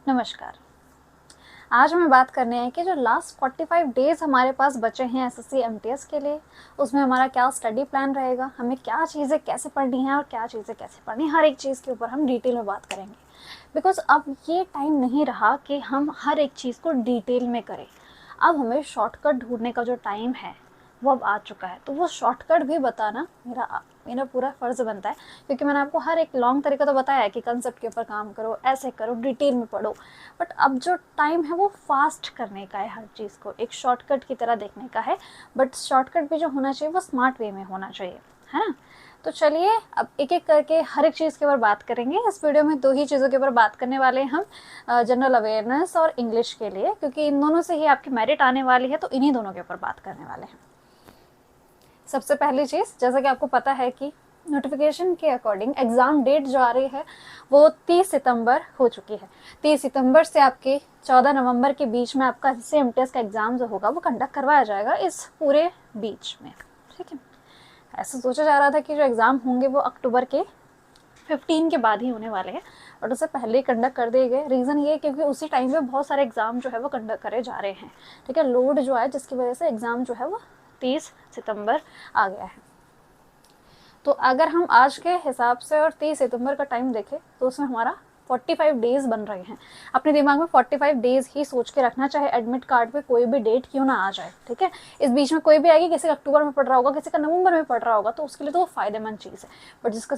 नमस्कार। आज हमें बात करने हैं कि जो लास्ट 45 डेज़ हमारे पास बचे हैं एसएससी एमटीएस के लिए, उसमें हमारा क्या स्टडी प्लान रहेगा, हमें क्या चीज़ें कैसे पढ़नी है और क्या चीज़ें कैसे पढ़नी है, हर एक चीज़ के ऊपर हम डिटेल में बात करेंगे। बिकॉज अब ये टाइम नहीं रहा कि हम हर एक चीज़ को डिटेल में करें। अब हमें शॉर्टकट ढूंढने का जो टाइम है वो अब आ चुका है, तो वो शॉर्टकट भी बताना मेरा पूरा फ़र्ज़ बनता है, क्योंकि मैंने आपको हर एक लॉन्ग तरीका तो बताया है कि कंसेप्ट के ऊपर काम करो, ऐसे करो, डिटेल में पढ़ो। बट अब जो टाइम है वो फास्ट करने का है, हर चीज़ को एक शॉर्टकट की तरह देखने का है। बट शॉर्टकट भी जो होना चाहिए वो स्मार्ट वे में होना चाहिए, है ना। तो चलिए अब एक एक करके हर एक चीज़ के ऊपर बात करेंगे। इस वीडियो में दो ही चीज़ों के ऊपर बात करने वाले हैं हम, जनरल अवेयरनेस और इंग्लिश के लिए, क्योंकि इन दोनों से ही आपकी मेरिट आने वाली है, तो इन्हीं दोनों के ऊपर बात करने वाले हैं। सबसे पहली चीज़, जैसा कि आपको पता है कि नोटिफिकेशन के अकॉर्डिंग एग्ज़ाम डेट जो आ रही है वो 30 सितंबर हो चुकी है। 30 सितंबर से आपके 14 नवंबर के बीच में आपका एसएससी एमटीएस का एग्ज़ाम जो होगा वो कंडक्ट करवाया जाएगा इस पूरे बीच में, ठीक है। ऐसा सोचा जा रहा था कि जो एग्ज़ाम होंगे वो अक्टूबर के 15 के बाद ही होने वाले हैं, बट उससे पहले ही कंडक्ट कर दिए गए। रीज़न ये है क्योंकि उसी टाइम पे बहुत सारे एग्ज़ाम जो है वो कंडक्ट करे जा रहे हैं, ठीक है। लोड जो है जिसकी वजह से एग्ज़ाम जो है वो 30 सितंबर आ गया है। तो अगर हम आज के हिसाब से और 30 सितंबर का टाइम देखें तो उसमें हमारा 45 डेज़ बन रहे हैं। अपने दिमाग में 45 डेज़ ही सोच के रखना, चाहे एडमिट कार्ड पे कोई भी डेट क्यों ना आ जाए, ठीक है। इस बीच में कोई भी आएगी, किसी का अक्टूबर में पढ़ रहा होगा, किसी का नवंबर में पढ़ रहा होगा, तो उसके लिए तो वो फ़ायदेमंद चीज़ है। बट जिसका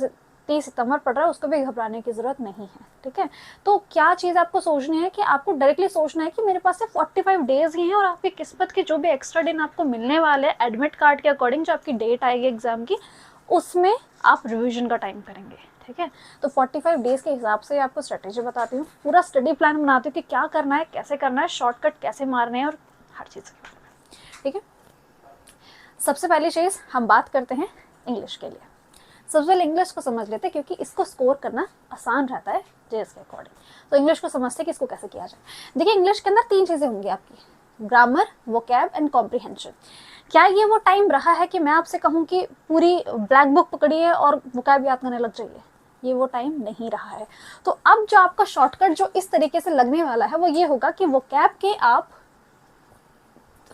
30 सितंबर पढ़ रहा है उसको भी घबराने की ज़रूरत नहीं है, ठीक है। तो क्या चीज़ आपको सोचनी है कि आपको डायरेक्टली सोचना है कि मेरे पास सिर्फ 45 डेज़ ही हैं, और आपकी किस्मत के जो भी एक्स्ट्रा दिन आपको मिलने वाले एडमिट कार्ड के अकॉर्डिंग जो आपकी डेट आएगी एग्ज़ाम की, उसमें आप रिवीजन का टाइम करेंगे, ठीक है। तो 45 डेज़ के हिसाब से आपको स्ट्रेटेजी बताती हूँ, पूरा स्टडी प्लान बनाती हूँ कि क्या करना है, कैसे करना है, शॉर्टकट कैसे मारने हैं और हर चीज़ के बारे में, ठीक है। सबसे पहली चीज़ हम बात करते हैं इंग्लिश के लिए। सबसे पहले इंग्लिश को समझ लेते हैं, क्योंकि इसको स्कोर करना आसान रहता है जेएस के अकॉर्डिंग। तो इंग्लिश को समझते हैं कि इसको कैसे किया जाए। देखिए, इंग्लिश के अंदर 3 चीज़ें होंगी आपकी, ग्रामर, वोकैब एंड कॉम्प्रिहेंशन। क्या ये वो टाइम रहा है कि मैं आपसे कहूँ कि पूरी ब्लैक बुक पकड़िए और वोकैब याद करने लग जाइए? ये वो टाइम नहीं रहा है। तो अब जो आपका शॉर्टकट जो इस तरीके से लगने वाला है वो ये होगा कि वोकैब के आप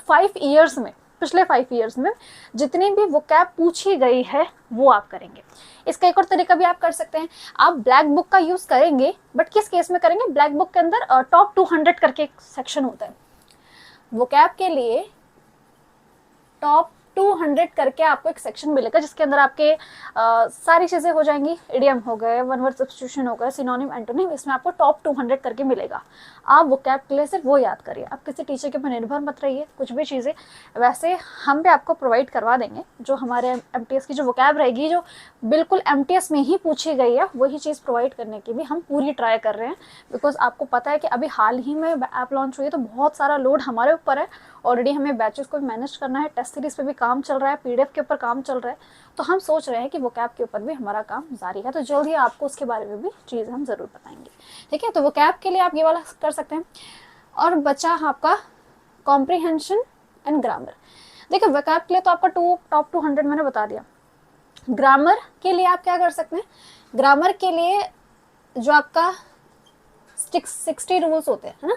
5 ईयर्स में, पिछले 5 ईयर्स में जितनी भी वोकैब पूछी गई है वो आप करेंगे। इसका एक और तरीका भी आप कर सकते हैं, आप ब्लैक बुक का यूज़ करेंगे, बट किस केस में करेंगे? ब्लैक बुक के अंदर टॉप 200 करके एक सेक्शन होता है, वोकैब के लिए टॉप 200 करके आपको एक सेक्शन मिलेगा, जिसके अंदर आपके सारी चीज़ें हो जाएंगी। इडियम हो गए, वन वर्ड सब्स्टिट्यूशन हो गए, सिनोनिम, एंटोनिम, इसमें आपको टॉप 200 करके मिलेगा। आप वोकैब के लिए सिर्फ वो याद करिए, आप किसी टीचर के ऊपर निर्भर मत रहिए। कुछ भी चीज़ें वैसे हम भी आपको प्रोवाइड करवा देंगे, जो हमारे एमटीएस की जो वोकैब रहेगी, जो बिल्कुल एमटीएस में ही पूछी गई है, वही चीज़ प्रोवाइड करने की भी हम पूरी ट्राई कर रहे हैं। बिकॉज आपको पता है कि अभी हाल ही में ऐप लॉन्च हुई है, तो बहुत सारा लोड हमारे ऊपर है। ऑलरेडी हमें बैचेस को भी मैनेज करना है, टेस्ट सीरीज पे भी काम चल रहा है, पीडीएफ के ऊपर काम चल रहा है, तो हम सोच रहे हैं कि वोकैब के ऊपर भी हमारा काम जारी है। तो जल्द ही आपको उसके बारे में भी चीज़ हम ज़रूर बताएंगे, ठीक है। तो वोकैब के लिए आप ये वाला कर सकते हैं। और बचा आपका कॉम्प्रिहेंशन एंड ग्रामर। देखिए, वोकैब के लिए तो आपका टॉप 200 मैंने बता दिया। ग्रामर के लिए आप क्या कर सकते हैं? ग्रामर के लिए जो आपका 60 रूल्स होते हैं, है ना,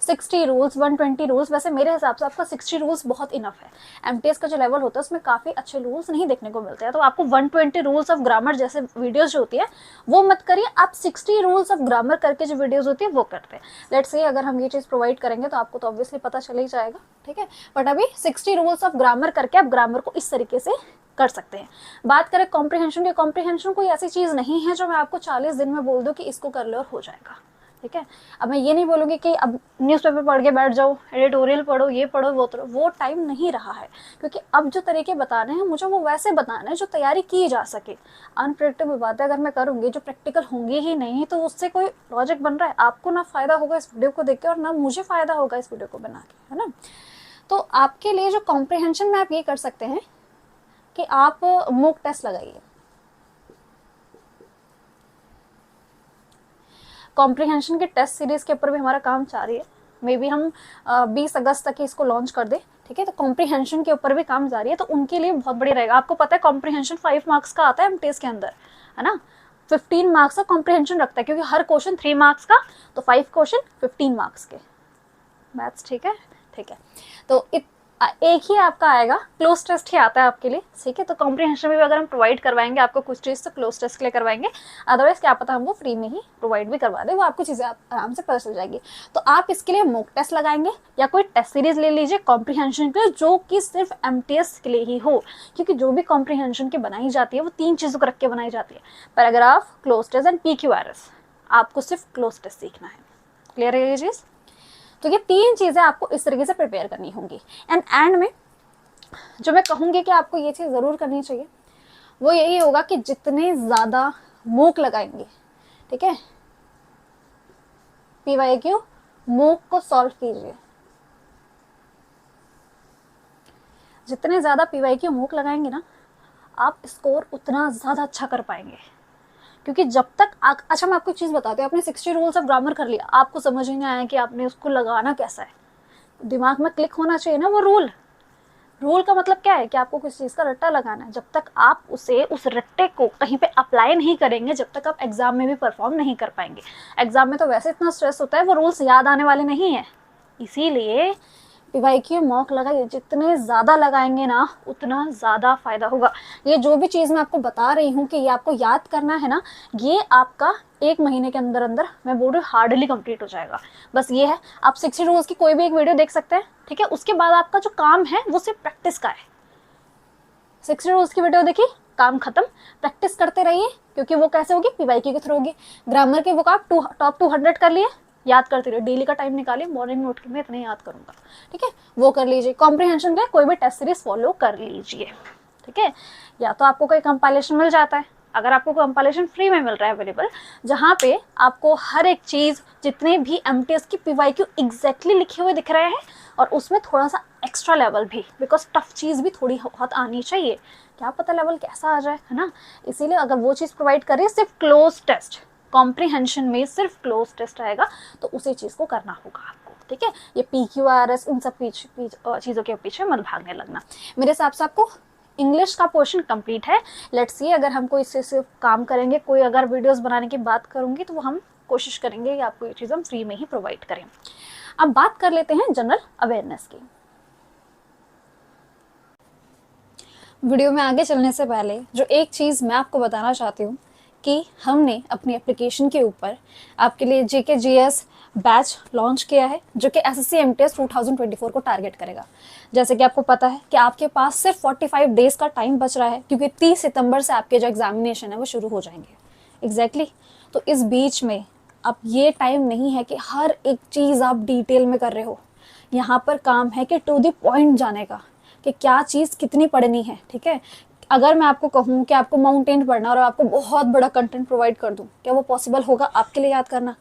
60 रूल्स, 120 रूल्स, वैसे मेरे हिसाब से आपका 60 रूल्स बहुत इनफ है। एमटीएस का जो लेवल होता है उसमें काफ़ी अच्छे रूल्स नहीं देखने को मिलते हैं, तो आपको 120 रूल्स ऑफ ग्रामर जैसे वीडियोस जो होती है वो मत करिए, आप 60 रूल्स ऑफ ग्रामर करके जो वीडियोस होती है वो करते हैं। लेट्स से अगर हम ये चीज़ प्रोवाइड करेंगे तो आपको तो ऑब्वियसली पता चल ही जाएगा, ठीक है। बट अभी 60 रूल्स ऑफ ग्रामर करके आप ग्रामर को इस तरीके से कर सकते हैं। बात करें कॉम्प्रिहेंशन की, कॉम्प्रिहेंशन कोई ऐसी चीज़ नहीं है जो मैं आपको 40 दिन में बोल दूँ कि इसको कर लो और हो जाएगा, ठीक है। अब मैं ये नहीं बोलूँगी कि अब न्यूज़पेपर पढ़ के बैठ जाओ, एडिटोरियल पढ़ो, ये पढ़ो, वो टाइम नहीं रहा है, क्योंकि अब जो तरीके बताने हैं मुझे वो वैसे बताना है जो तैयारी की जा सके। अनप्रेडिक्टेबल बातें अगर मैं करूँगी जो प्रैक्टिकल होंगी ही नहीं, तो उससे कोई लॉजिक बन रहा है? आपको ना फ़ायदा होगा इस वीडियो को देख के और ना मुझे फ़ायदा होगा इस वीडियो को बना के, है ना। तो आपके लिए जो कॉम्प्रिहेंशन में आप ये कर सकते हैं कि आप मॉक टेस्ट लगाइए। कॉम्प्रिहेंशन के टेस्ट सीरीज़ के ऊपर भी हमारा काम जारी है। मे बी हम 20 अगस्त तक इसको लॉन्च कर दें, ठीक है। तो कॉम्प्रिहेंशन के ऊपर भी काम जारी है, तो उनके लिए बहुत बढ़िया रहेगा। आपको पता है कॉम्प्रिहेंशन 5 मार्क्स का आता है एमटीएस के अंदर, है ना। 15 मार्क्स का कॉम्प्रिहेंशन रखता है, क्योंकि हर क्वेश्चन 3 मार्क्स का, तो 5 क्वेश्चन 15 मार्क्स के। मैथ्स ठीक है, ठीक है। तो एक ही आपका आएगा, क्लोज टेस्ट ही आता है आपके लिए, ठीक है। तो कॉम्प्रिहेंशन में भी अगर हम प्रोवाइड करवाएंगे आपको कुछ चीज़, तो क्लोज टेस्ट के लिए करवाएंगे, अदरवाइज क्या पता हम वो फ्री में ही प्रोवाइड भी करवा दें, वो आपको चीज़ें आराम से पता चल जाएगी। तो आप इसके लिए मॉक टेस्ट लगाएंगे या कोई टेस्ट सीरीज ले लीजिए कॉम्प्रिहेंशन के लिए, जो कि सिर्फ MTS के लिए ही हो, क्योंकि जो भी कॉम्प्रिहेंशन की बनाई जाती है वो 3 चीज़ों को रख के बनाई जाती है। पर अगर आप क्लोज टेस्ट एंड PQRS, आपको सिर्फ क्लोज टेस्ट सीखना है। क्लियर है ये चीज़? तो ये 3 चीज़ें आपको इस तरीके से प्रिपेयर करनी होंगी। एंड में जो मैं कहूँगी कि आपको ये चीज़ ज़रूर करनी चाहिए, वो यही होगा कि जितने ज़्यादा मूक लगाएंगे, ठीक है, PYQ मूक को सॉल्व कीजिए। जितने ज़्यादा PYQ मूक लगाएंगे ना, आप स्कोर उतना ज़्यादा अच्छा कर पाएंगे। क्योंकि जब तक अच्छा मैं आपको एक चीज़ बताती हूँ, आपने 60 रूल्स ऑफ ग्रामर कर लिया, आपको समझ ही नहीं आया कि आपने उसको लगाना कैसा है। दिमाग में क्लिक होना चाहिए ना वो रूल का मतलब क्या है कि आपको किसी चीज़ का रट्टा लगाना है। जब तक आप उस रट्टे को कहीं पे अप्लाई नहीं करेंगे, जब तक आप एग्जाम में भी परफॉर्म नहीं कर पाएंगे। एग्जाम में तो वैसे इतना स्ट्रेस होता है, वो रूल्स याद आने वाले नहीं है। इसीलिए PYQ मॉक लगाइए, जितने ज़्यादा लगाएंगे ना उतना ज़्यादा फ़ायदा होगा। ये जो भी चीज़ मैं आपको बता रही हूँ कि ये आपको याद करना है ना, ये आपका 1 महीने के अंदर अंदर मैं बोल रही हूँ हार्डली कंप्लीट हो जाएगा। बस ये है, आप 60 रूल्स की कोई भी एक वीडियो देख सकते हैं, ठीक है। उसके बाद आपका जो काम है वो सिर्फ प्रैक्टिस का है। 60 रूल्स की वीडियो देखी, काम खत्म, प्रैक्टिस करते रहिए, क्योंकि वो कैसे होगी, PYQ के थ्रू होगी। ग्रामर के वो आप टॉप 200 कर लिए, याद करते रहिए, डेली का टाइम निकालिए, मॉर्निंग नोट के में इतने याद करूंगा, ठीक है, वो कर लीजिए। कॉम्प्रिहेंशन के कोई भी टेस्ट सीरीज फॉलो कर लीजिए, ठीक है। या तो आपको कोई कंपाइलेशन मिल जाता है, अगर आपको कंपाइलेशन फ्री में मिल रहा है अवेलेबल, जहाँ पे आपको हर एक चीज़, जितने भी MTS की PYQ एग्जैक्टली लिखे हुए दिख रहे हैं, और उसमें थोड़ा सा एक्स्ट्रा लेवल भी, बिकॉज टफ चीज़ भी थोड़ी बहुत आनी चाहिए, क्या पता लेवल कैसा आ जाए, है ना। इसीलिए अगर वो चीज़ प्रोवाइड करिए, सिर्फ क्लोज टेस्ट, कॉम्प्रिहेंशन में सिर्फ क्लोज टेस्ट आएगा, तो उसी चीज़ को करना होगा आपको, ठीक है। ये PQRS इन सब चीज़ों के पीछे मत भागने लगना। मेरे हिसाब से आपको इंग्लिश का पोर्शन कंप्लीट है। लेट्स सी, अगर हम कोई इससे सिर्फ काम करेंगे, कोई अगर वीडियोस बनाने की बात करूँगी, तो वो हम कोशिश करेंगे कि आपको ये चीज़ हम फ्री में ही प्रोवाइड करें। अब बात कर लेते हैं जनरल अवेयरनेस की। वीडियो में आगे चलने से पहले जो एक चीज़ मैं आपको बताना चाहती हूँ कि हमने अपनी एप्लीकेशन के ऊपर आपके लिए JKGS बैच लॉन्च किया है, जो कि SSC MTS 2024 को टारगेट करेगा। जैसे कि आपको पता है कि आपके पास सिर्फ 45 डेज़ का टाइम बच रहा है, क्योंकि 30 सितंबर से आपके जो एग्जामिनेशन है वो शुरू हो जाएंगे। एग्जैक्टली तो इस बीच में अब ये टाइम नहीं है कि हर एक चीज़ आप डिटेल में कर रहे हो। यहाँ पर काम है कि टू द पॉइंट जाने का, कि क्या चीज़ कितनी पढ़नी है, ठीक है। अगर मैं आपको कहूँ कि आपको माउंटेन पढ़ना और आपको बहुत बड़ा कंटेंट प्रोवाइड कर दूँ, क्या वो पॉसिबल होगा आपके लिए याद करना?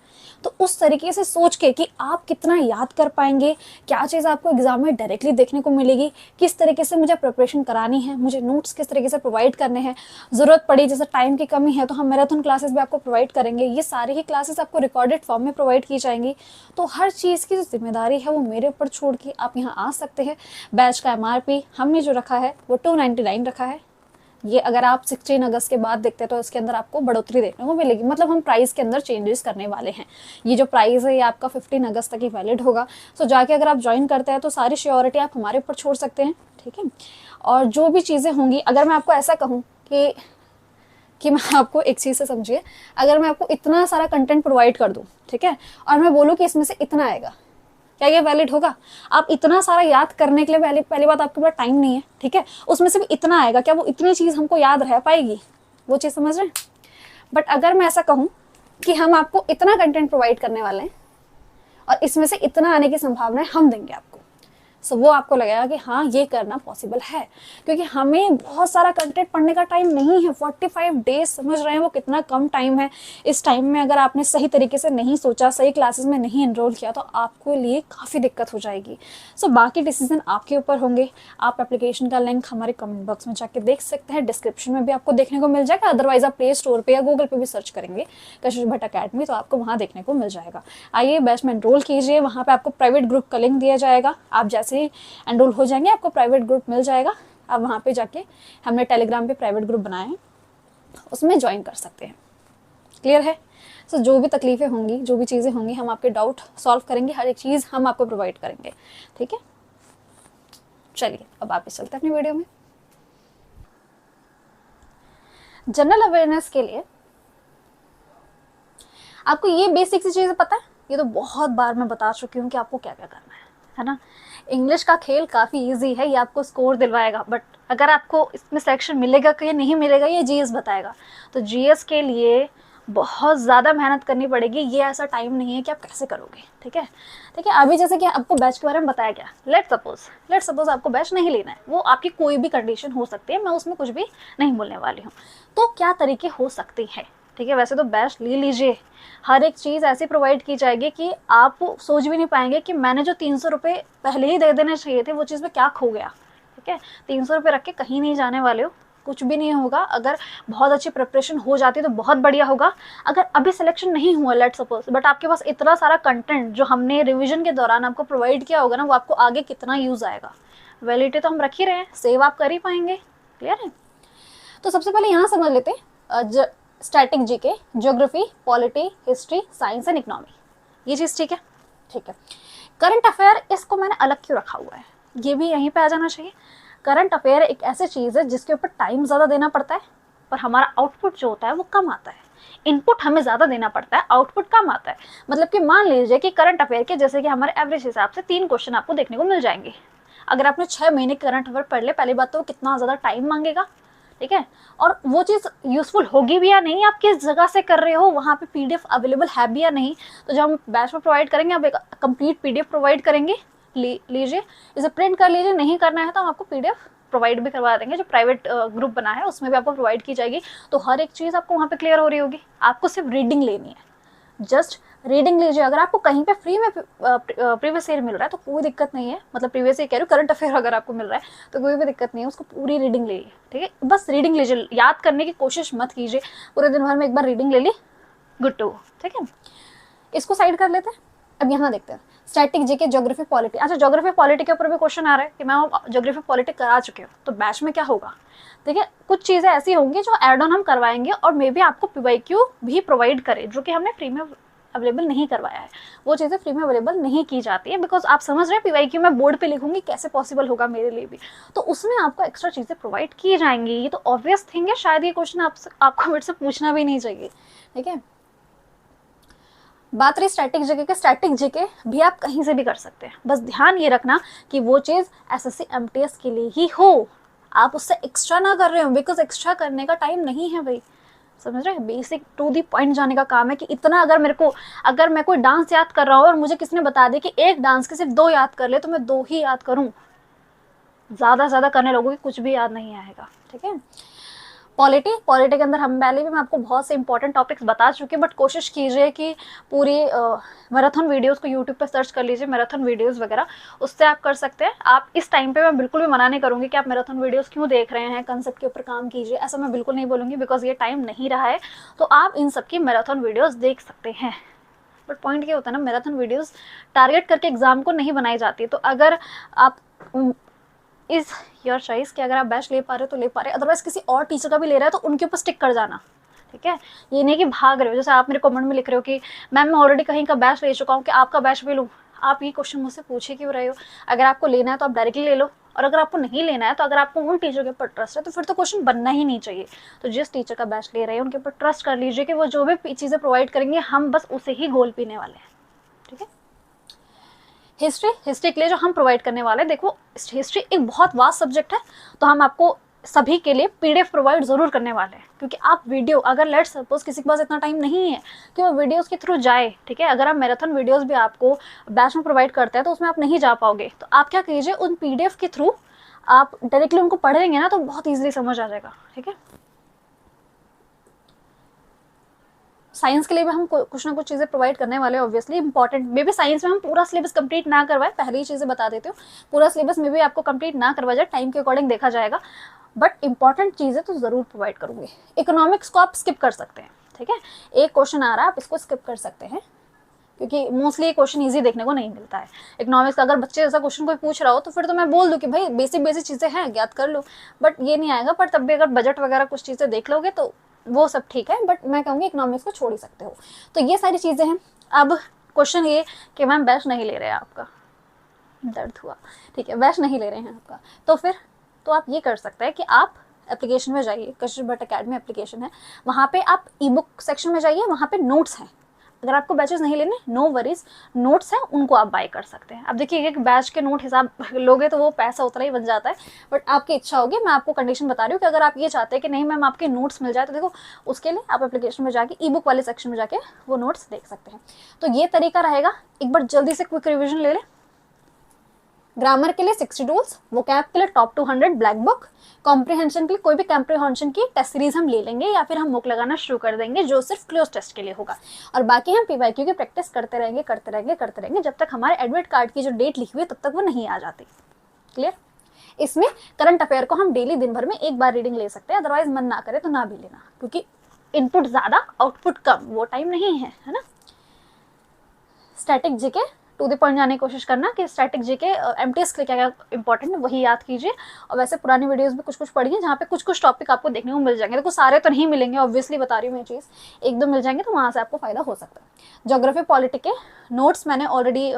तो उस तरीके से सोच के कि आप कितना याद कर पाएंगे, क्या चीज़ आपको एग्जाम में डायरेक्टली देखने को मिलेगी, किस तरीके से मुझे प्रिपरेशन करानी है, मुझे नोट्स किस तरीके से प्रोवाइड करने हैं, ज़रूरत पड़ी जैसे टाइम की कमी है तो हम मैराथन क्लासेस भी आपको प्रोवाइड करेंगे। ये सारी ही क्लासेस आपको रिकॉर्डेड फॉर्म में प्रोवाइड की जाएंगी। तो हर चीज़ की जो जिम्मेदारी है वो मेरे ऊपर छोड़ के आप यहाँ आ सकते हैं। बैच का MRP हमने जो रखा है वो 299 रखा है। ये अगर आप 16 अगस्त के बाद देखते हैं तो इसके अंदर आपको बढ़ोतरी देखने को मिलेगी, मतलब हम प्राइस के अंदर चेंजेस करने वाले हैं। ये जो प्राइस है ये आपका 15 अगस्त तक ही वैलिड होगा। सो जाके अगर आप ज्वाइन करते हैं तो सारी श्योरिटी आप हमारे ऊपर छोड़ सकते हैं, ठीक है। और जो भी चीज़ें होंगी, अगर मैं आपको ऐसा कहूँ कि मैं आपको एक चीज़ से समझिए, अगर मैं आपको इतना सारा कंटेंट प्रोवाइड कर दूँ, ठीक है, और मैं बोलूँ कि इसमें से इतना आएगा, क्या ये वैलिड होगा? आप इतना सारा याद करने के लिए पहली बात आपके पास टाइम नहीं है, ठीक है। उसमें से भी इतना आएगा, क्या वो इतनी चीज़ हमको याद रह पाएगी? वो चीज़ समझ रहे हैं? बट अगर मैं ऐसा कहूँ कि हम आपको इतना कंटेंट प्रोवाइड करने वाले हैं और इसमें से इतना आने की संभावना हम देंगे आपको, सो वो आपको लगेगा कि हाँ ये करना पॉसिबल है, क्योंकि हमें बहुत सारा कंटेंट पढ़ने का टाइम नहीं है। 45 डेज, समझ रहे हैं वो कितना कम टाइम है। इस टाइम में अगर आपने सही तरीके से नहीं सोचा, सही क्लासेस में नहीं एनरोल किया, तो आपको लिए काफ़ी दिक्कत हो जाएगी। सो बाकी डिसीजन आपके ऊपर होंगे। आप एप्लीकेशन का लिंक हमारे कमेंट बॉक्स में जाके देख सकते हैं, डिस्क्रिप्शन में भी आपको देखने को मिल जाएगा। अदरवाइज आप प्ले स्टोर पर या गूगल पर भी सर्च करेंगे कशिश भट्ट अकेडमी, तो आपको वहाँ देखने को मिल जाएगा। आइए बैच में एनरोल कीजिए, वहाँ पर आपको प्राइवेट ग्रुप का लिंक दिया जाएगा। आप जैसे एनरोल हो जाएंगे आपको प्राइवेट ग्रुप मिल जाएगा। आप वहाँ पे जाके, हमने टेलीग्राम पे प्राइवेट ग्रुप बनाए हैं, उसमें ज्वाइन कर सकते हैं, क्लियर है? सो जो भी तकलीफ़ें होंगी, जो भी चीज़ें होंगी, हम आपके डाउट सॉल्व करेंगे, हर एक चीज़ हम आपको प्रोवाइड करेंगे, ठीक है? चलिए अब वापस चलते हैं अपनी वीडियो में। जनरल अवेयरनेस के लिए आपको ये बेसिक सी चीज़ें पता है, ये तो बहुत बार मैं बता चुकी हूँ कि आपको क्या क्या करना है ना? इंग्लिश का खेल काफ़ी इजी है, ये आपको स्कोर दिलवाएगा, बट अगर आपको इसमें सिलेक्शन मिलेगा कि नहीं मिलेगा ये जीएस बताएगा। तो जीएस के लिए बहुत ज़्यादा मेहनत करनी पड़ेगी, ये ऐसा टाइम नहीं है कि आप कैसे करोगे, ठीक है? ठीक है, अभी जैसे कि आपको बैच के बारे में बताया गया, लेट सपोज आपको बैच नहीं लेना है, वो आपकी कोई भी कंडीशन हो सकती है, मैं उसमें कुछ भी नहीं बोलने वाली हूँ। तो क्या तरीके हो सकते हैं, ठीक है? वैसे तो बैच ले लीजिए, हर एक चीज़ ऐसी प्रोवाइड की जाएगी कि आप सोच भी नहीं पाएंगे कि मैंने जो 300 रुपये पहले ही दे देने चाहिए थे वो चीज़ में क्या खो गया, ठीक है? 300 रुपये रख के कहीं नहीं जाने वाले हो, कुछ भी नहीं होगा। अगर बहुत अच्छी प्रिपरेशन हो जाती तो बहुत बढ़िया होगा। अगर अभी सिलेक्शन नहीं हुआ लेट सपोज, बट आपके पास इतना सारा कंटेंट जो हमने रिवीजन के दौरान आपको प्रोवाइड किया होगा ना, वो आपको आगे कितना यूज़ आएगा। वैलिडिटी तो हम रख ही रहे हैं, सेव आप कर ही पाएंगे। क्लियर है? तो सबसे पहले यहाँ समझ लेते हैं static GK, geography, polity, history, science and economy, ये चीज़ ठीक है? ठीक है। करंट अफेयर, इसको मैंने अलग क्यों रखा हुआ है, ये भी यहीं पे आ जाना चाहिए। करंट अफेयर एक ऐसी चीज़ है जिसके ऊपर टाइम ज़्यादा देना पड़ता है, पर हमारा आउटपुट जो होता है वो कम आता है। इनपुट हमें ज़्यादा देना पड़ता है, आउटपुट कम आता है। मतलब कि मान लीजिए कि करंट अफेयर के जैसे कि हमारे एवरेज हिसाब से 3 क्वेश्चन आपको देखने को मिल जाएंगे। अगर आपने 6 महीने करंट अफेयर पढ़ ले, पहली बात तो वो कितना ज़्यादा टाइम मांगेगा, ठीक है? और वो चीज़ यूजफुल होगी भी या नहीं, आप किस जगह से कर रहे हो, वहाँ पे पीडीएफ अवेलेबल है भी या नहीं। तो जब हम बैच में प्रोवाइड करेंगे, आप एक कंप्लीट पीडीएफ प्रोवाइड करेंगे, लीजिए, इसे प्रिंट कर लीजिए। नहीं करना है तो हम आपको पीडीएफ प्रोवाइड भी करवा देंगे, जो प्राइवेट ग्रुप बना है उसमें भी आपको प्रोवाइड की जाएगी। तो हर एक चीज़ आपको वहाँ पे क्लियर हो रही होगी। आपको सिर्फ रीडिंग लेनी है, जस्ट रीडिंग लीजिए। अगर आपको कहीं पे फ्री में प्रीवियस ईयर मिल रहा है तो कोई दिक्कत नहीं है, मतलब प्रीवियस ईयर कह रही हूँ, करंट अफेयर अगर आपको मिल रहा है तो कोई भी दिक्कत नहीं है, उसको पूरी रीडिंग ले ली, ठीक है? बस रीडिंग लीजिए, याद करने की कोशिश मत कीजिए। पूरे दिन भर में एक बार रीडिंग ले ली, गुड टू, ठीक है? इसको साइड कर लेते हैं। अब यहाँ देखते हैं स्टैटिक जीके, ज्योग्राफी, पॉलिटी। अच्छा, ज्योग्राफी पॉलिटी के ऊपर भी क्वेश्चन आ रहा है कि मैम ज्योग्राफी पॉलिटी करा चुके हो, तो बैच में क्या होगा? देखिए, कुछ चीज़ें ऐसी होंगी जो एड ऑन हम करवाएंगे और मे बी आपको पीवाईक्यू भी प्रोवाइड करें, जो कि हमने फ्री में अवेलेबल नहीं करवाया है। वो चीज़ें फ्री में अवेलेबल नहीं की जाती है, बिकॉज आप समझ रहे हैं पीवाईक्यू मैं बोर्ड पे लिखूंगी, कैसे पॉसिबल होगा मेरे लिए भी। तो उसमें आपको एक्स्ट्रा चीज़ें प्रोवाइड की जाएंगी। ये तो ऑब्वियस थिंग है, शायद ये क्वेश्चन आपको मेरे से पूछना भी नहीं चाहिए, ठीक है? बात रही स्टैटिक जीके के, स्टैटिक जीके भी आप कहीं से भी कर सकते हैं। बस ध्यान ये रखना कि वो चीज़ एसएससी एमटीएस के लिए ही हो, आप उससे एक्स्ट्रा ना कर रहे हो, बिकॉज एक्स्ट्रा करने का टाइम नहीं है भाई। समझ रहे हैं? बेसिक टू दी पॉइंट जाने का काम है कि इतना अगर मैं कोई डांस याद कर रहा हूँ और मुझे किसी ने बता दिया कि एक डांस के सिर्फ 2 याद कर ले, तो मैं 2 ही याद करूँ। ज़्यादा करने लोगों कुछ भी याद नहीं आएगा, ठीक है? पॉलिटी के अंदर हम पहले भी मैं आपको बहुत से इंपॉर्टेंट टॉपिक्स बता चुकी हूँ, बट कोशिश कीजिए कि पूरी मैराथन वीडियोस को यूट्यूब पे सर्च कर लीजिए, मैराथन वीडियोस वगैरह, उससे आप कर सकते हैं। आप इस टाइम पे मैं बिल्कुल भी मना नहीं करूँगी कि आप मैराथन वीडियोस क्यों देख रहे हैं, कंसेप्ट के ऊपर काम कीजिए, ऐसा मैं बिल्कुल नहीं बोलूँगी, बिकॉज ये टाइम नहीं रहा है। तो आप इन सब की मैराथन वीडियोज़ देख सकते हैं। बट पॉइंट ये होता है ना, मैराथन वीडियोज़ टारगेट करके एग्जाम को नहीं बनाई जाती। तो अगर आप इज योर चॉइस कि अगर आप बैच ले पा रहे हो तो ले पा रहे हैं, अदरवाइज किसी और टीचर का भी ले रहा है तो उनके ऊपर स्टिक कर जाना, ठीक है? ये नहीं कि भाग रहे हो। जैसे आप मेरे कमेंट में लिख रहे हो कि मैम मैं ऑलरेडी कहीं का बैच ले चुका हूँ, कि आपका बैच भी लूँ। आप ये क्वेश्चन मुझसे पूछे क्यों रहे हो? अगर आपको लेना है तो आप डायरेक्टली ले लो, और अगर आपको नहीं लेना है तो अगर आपको उन टीचर के ऊपर ट्रस्ट है तो फिर तो क्वेश्चन बनना ही नहीं चाहिए। तो जिस टीचर का बैच ले रहे हैं उनके ऊपर ट्रस्ट कर लीजिए कि वो जो भी चीज़ें प्रोवाइड करेंगे हम बस उसे ही गोल पीने वाले हैं, ठीक है? हिस्ट्री के लिए जो हम प्रोवाइड करने वाले हैं, देखो हिस्ट्री एक बहुत वास्ट सब्जेक्ट है, तो हम आपको सभी के लिए पीडीएफ प्रोवाइड ज़रूर करने वाले हैं। क्योंकि आप वीडियो, अगर लेट्स सपोज किसी के पास इतना टाइम नहीं है कि वो वीडियोस के थ्रू जाए, ठीक है? अगर आप मैराथन वीडियोस भी आपको बैच में प्रोवाइड करते हैं तो उसमें आप नहीं जा पाओगे, तो आप क्या कीजिए, उन पीडीएफ के थ्रू आप डायरेक्टली उनको पढ़ेंगे ना तो बहुत ईजिली समझ आ जाएगा, ठीक है? साइंस के लिए भी हम कुछ ना कुछ चीज़ें प्रोवाइड करने वाले हैं, obviously important. May be science में हम पूरा सिलेबस कंप्लीट ना करवाए, पहले ही चीज़ें बता देती हूँ, पूरा सिलेबस में भी आपको कंप्लीट ना करवा जाए, टाइम के अकॉर्डिंग देखा जाएगा, बट इंपॉर्टेंट चीज़ें तो ज़रूर प्रोवाइड करूँगी। इकोनॉमिक्स को आप स्किप कर सकते हैं, ठीक है? एक क्वेश्चन आ रहा है, आप इसको स्किप कर सकते हैं, क्योंकि मोस्टली ये क्वेश्चन ईजी देखने को नहीं मिलता है। इकोनॉमिक्स का अगर बच्चे ऐसा क्वेश्चन कोई पूछ रहा हो तो फिर तो मैं बोल दूँ कि भाई बेसिक चीज़ें हैं, ज्ञात कर लो, बट ये नहीं आएगा। पर तब भी अगर बजट वगैरह कुछ चीज़ें देख लोगे तो वो सब ठीक है, बट मैं कहूँगी इकोनॉमिक्स को छोड़ ही सकते हो। तो ये सारी चीज़ें हैं। अब क्वेश्चन ये कि मैम बैच नहीं ले रहे हैं आपका, दर्द हुआ, ठीक है, बैच नहीं ले रहे हैं आपका, तो फिर तो आप ये कर सकते हैं कि आप एप्लीकेशन में जाइए, कशिश भट्ट अकेडमी एप्लीकेशन है, वहाँ पे आप ई बुक सेक्शन में जाइए, वहाँ पे नोट्स हैं। अगर आपको बैचेस नहीं लेने, नो वरीज, नोट्स हैं उनको आप बाय कर सकते हैं। अब देखिए एक बैच के नोट हिसाब लोगे तो वो पैसा उतना ही बन जाता है, बट आपकी इच्छा होगी। मैं आपको कंडीशन बता रही हूँ कि अगर आप ये चाहते हैं कि नहीं मैम आपके नोट्स मिल जाए, तो देखो उसके लिए आप एप्लीकेशन में जाके ई बुक वाले सेक्शन में जाके वो नोट्स देख सकते हैं। तो ये तरीका रहेगा। एक बार जल्दी से क्विक रिविजन ले लें। ग्रामर के लिए 60 टूल्स, वोकैब के लिए टॉप 200 ब्लैक बुक, कॉम्प्रिहेंशन के लिए कोई भी कॉम्प्रिहेंशन की टेस्ट सीरीज हम ले लेंगे या फिर हम मुक लगाना शुरू कर देंगे जो सिर्फ क्लोज टेस्ट के लिए होगा, और बाकी हम पीवाईक्यू की प्रैक्टिस करते रहेंगे जब तक हमारे एडमिट कार्ड की जो डेट लिखी हुई है तब तक वो नहीं आ जाती। क्लियर? इसमें करंट अफेयर को हम डेली दिन भर में एक बार रीडिंग ले सकते हैं, अदरवाइज मन ना करे तो ना भी लेना, क्योंकि इनपुट ज़्यादा आउटपुट कम, वो टाइम नहीं है, है ना। Static GK to the point जाने की कोशिश करना कि स्टैटिक जीके एमटीएस के लिए क्या क्या इंपॉर्टेंट है वही याद कीजिए। और वैसे पुरानी वीडियोस भी कुछ पढ़िए जहाँ पे कुछ टॉपिक आपको देखने को मिल जाएंगे। देखो सारे तो नहीं मिलेंगे, ऑब्वियसली बता रही हूँ मैं चीज़, एक दो मिल जाएंगे तो वहाँ से आपको फायदा हो सकता है। ज्योग्राफी पॉलिटी के नोट्स मैंने ऑलरेडी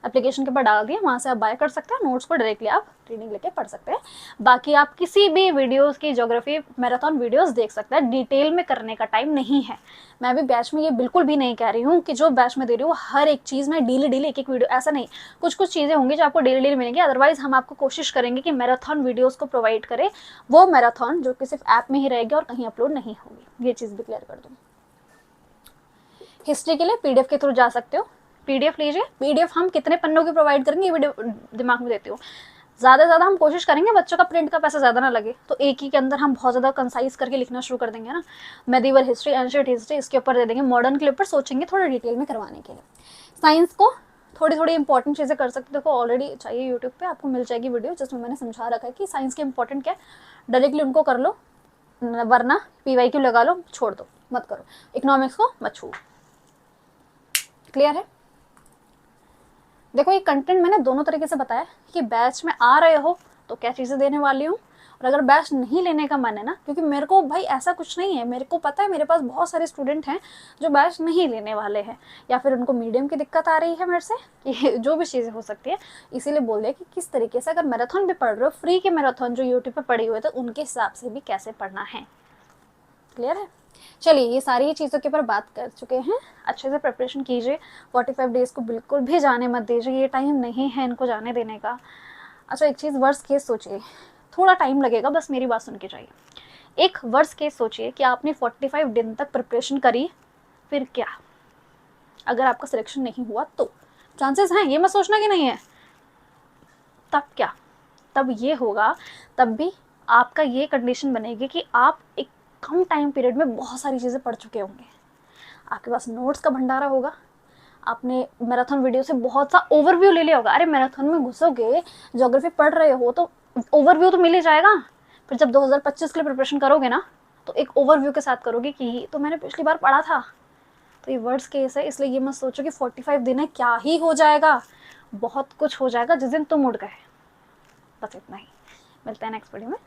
एप्लीकेशन के ऊपर डाल दिया, वहाँ से आप बाय कर सकते हैं, नोट्स को डायरेक्टली आप रीडिंग लेके पढ़ सकते हैं। बाकी आप किसी भी वीडियोस की ज्योग्राफी मैराथन वीडियोस देख सकते हैं, डिटेल में करने का टाइम नहीं है। मैं भी बैच में ये बिल्कुल भी नहीं कह रही हूँ कि जो बैच में दे रही हूँ हर एक चीज़ में डेली एक वीडियो, ऐसा नहीं। कुछ चीज़ें होंगी जो आपको डेली मिलेंगी, अदरवाइज हम आपको कोशिश करेंगे कि मैराथन वीडियोज़ को प्रोवाइड करें, वो मैराथन जो कि सिर्फ ऐप में ही रहेगी और कहीं अपलोड नहीं होगी, ये चीज़ भी क्लियर कर दूँ। हिस्ट्री के लिए पीडीएफ के थ्रू जा सकते हो, पीडीएफ लीजिए। पीडीएफ हम कितने पन्नों की प्रोवाइड करेंगे ये वीडियो दिमाग में देती हूँ। ज़्यादा से ज़्यादा हम कोशिश करेंगे बच्चों का प्रिंट का पैसा ज़्यादा ना लगे, तो एक ही के अंदर हम बहुत ज़्यादा कंसाइज करके लिखना शुरू कर देंगे ना। मेडिवल हिस्ट्री, एंशिएंट हिस्ट्री इसके ऊपर दे देंगे, मॉडर्न के ऊपर सोचेंगे थोड़ा डिटेल में करवाने के लिए। साइंस को थोड़ी इंपॉर्टेंट चीज़ें कर सकते हो। देखो ऑलरेडी चाहिए यूट्यूब पे आपको मिल जाएगी वीडियो जिसमें मैंने समझा रखा है कि साइंस के इंपॉर्टेंट क्या है, डायरेक्टली उनको कर लो, वरना पीवाईक्यू लगा लो, छोड़ दो, मत करो। इकोनॉमिक्स को मत छूओ। क्लियर है? देखो ये कंटेंट मैंने दोनों तरीके से बताया कि बैच में आ रहे हो तो क्या चीज़ें देने वाली हूँ, और अगर बैच नहीं लेने का मन है ना, क्योंकि मेरे को भाई ऐसा कुछ नहीं है, मेरे को पता है मेरे पास बहुत सारे स्टूडेंट हैं जो बैच नहीं लेने वाले हैं, या फिर उनको मीडियम की दिक्कत आ रही है मेरे से, कि जो भी चीज़ें हो सकती है, इसीलिए बोल दिया कि किस तरीके से अगर मैराथन भी पढ़ रहे हो, फ्री के मैराथन जो यूट्यूब पर पढ़े हुए थे उनके हिसाब से भी कैसे पढ़ना है। क्लियर है? चलिए ये सारी चीज़ों के ऊपर बात कर चुके हैं, अच्छे से प्रिपरेशन कीजिए। 45 डेज़ को बिल्कुल भी जाने मत दीजिए, ये टाइम नहीं है इनको जाने देने का। अच्छा एक चीज़, वर्स्ट केस सोचिए, थोड़ा टाइम लगेगा, बस मेरी बात सुन के जाइए। एक वर्स्ट केस सोचिए कि आपने 45 दिन तक प्रिपरेशन करी, फिर क्या? अगर आपका सिलेक्शन नहीं हुआ तो चांसेस हैं, ये मत सोचना कि नहीं है। तब क्या? तब ये होगा, तब भी आपका ये कंडीशन बनेगी कि आप एक कम टाइम पीरियड में बहुत सारी चीज़ें पढ़ चुके होंगे, आपके पास नोट्स का भंडारा होगा, आपने मैराथन वीडियो से बहुत सा ओवरव्यू ले लिया होगा। अरे मैराथन में घुसोगे, ज्योग्राफी पढ़ रहे हो तो ओवरव्यू तो मिल ही जाएगा। फिर जब 2025 के लिए प्रिपरेशन करोगे ना, तो एक ओवरव्यू के साथ करोगे कि तो मैंने पिछली बार पढ़ा था। तो ये वर्ड्स केस है, इसलिए ये मत सोचो कि 45 दिन है क्या ही हो जाएगा, बहुत कुछ हो जाएगा जिस दिन तुम उड़ गए। बस इतना ही, मिलते हैं नेक्स्ट वीडियो में।